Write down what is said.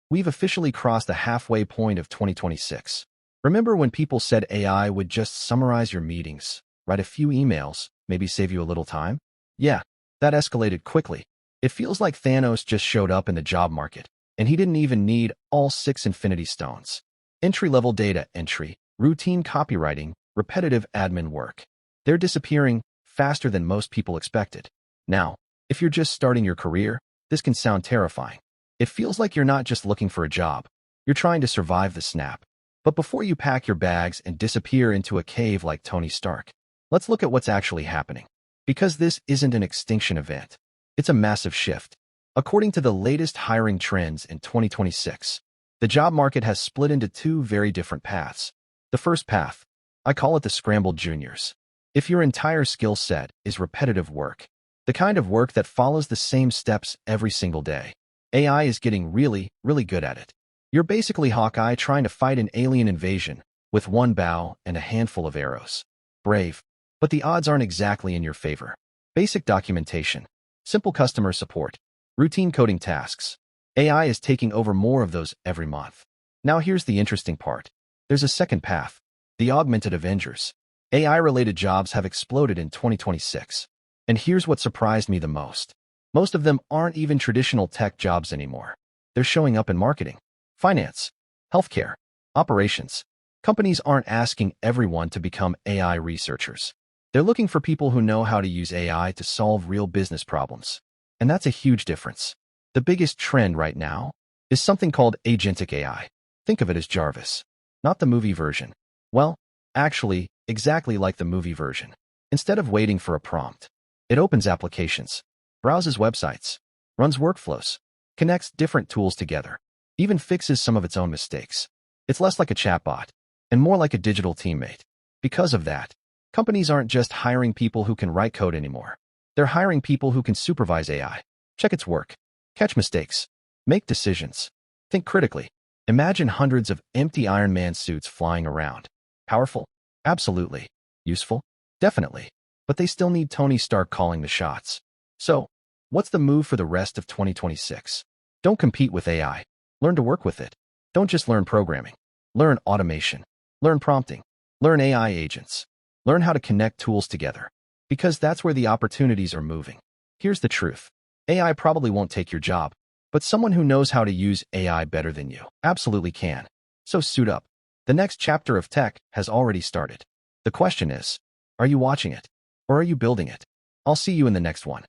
We've officially crossed the halfway point of 2026. Remember when people said AI would just summarize your meetings, write a few emails, maybe save you a little time? Yeah, that escalated quickly. It feels like Thanos just showed up in the job market, and he didn't even need all 6 Infinity Stones. Entry-level data entry, routine copywriting, repetitive admin work. They're disappearing faster than most people expected. Now, if you're just starting your career, this can sound terrifying. It feels like you're not just looking for a job. You're trying to survive the snap. But before you pack your bags and disappear into a cave like Tony Stark, let's look at what's actually happening. Because this isn't an extinction event. It's a massive shift. According to the latest hiring trends in 2026, the job market has split into 2 very different paths. The first path, I call it the scrambled juniors. If your entire skill set is repetitive work, the kind of work that follows the same steps every single day, AI is getting really, really good at it. You're basically Hawkeye trying to fight an alien invasion with 1 bow and a handful of arrows. Brave, but the odds aren't exactly in your favor. Basic documentation, simple customer support, routine coding tasks. AI is taking over more of those every month. Now here's the interesting part. There's a second path, the augmented Avengers. AI-related jobs have exploded in 2026. And here's what surprised me the most. Most of them aren't even traditional tech jobs anymore. They're showing up in marketing, finance, healthcare, operations. Companies aren't asking everyone to become AI researchers. They're looking for people who know how to use AI to solve real business problems. And that's a huge difference. The biggest trend right now is something called Agentic AI. Think of it as Jarvis, not the movie version. Well, actually, exactly like the movie version. Instead of waiting for a prompt, it opens applications, browses websites, runs workflows, connects different tools together, even fixes some of its own mistakes. It's less like a chatbot and more like a digital teammate. Because of that, companies aren't just hiring people who can write code anymore. They're hiring people who can supervise AI, check its work, catch mistakes, make decisions, think critically. Imagine hundreds of empty Iron Man suits flying around. Powerful? Absolutely. Useful? Definitely. But they still need Tony Stark calling the shots. So, what's the move for the rest of 2026? Don't compete with AI. Learn to work with it. Don't just learn programming. Learn automation. Learn prompting. Learn AI agents. Learn how to connect tools together. Because that's where the opportunities are moving. Here's the truth. AI probably won't take your job, but someone who knows how to use AI better than you absolutely can. So suit up. The next chapter of tech has already started. The question is, are you watching it? Or are you building it? I'll see you in the next one.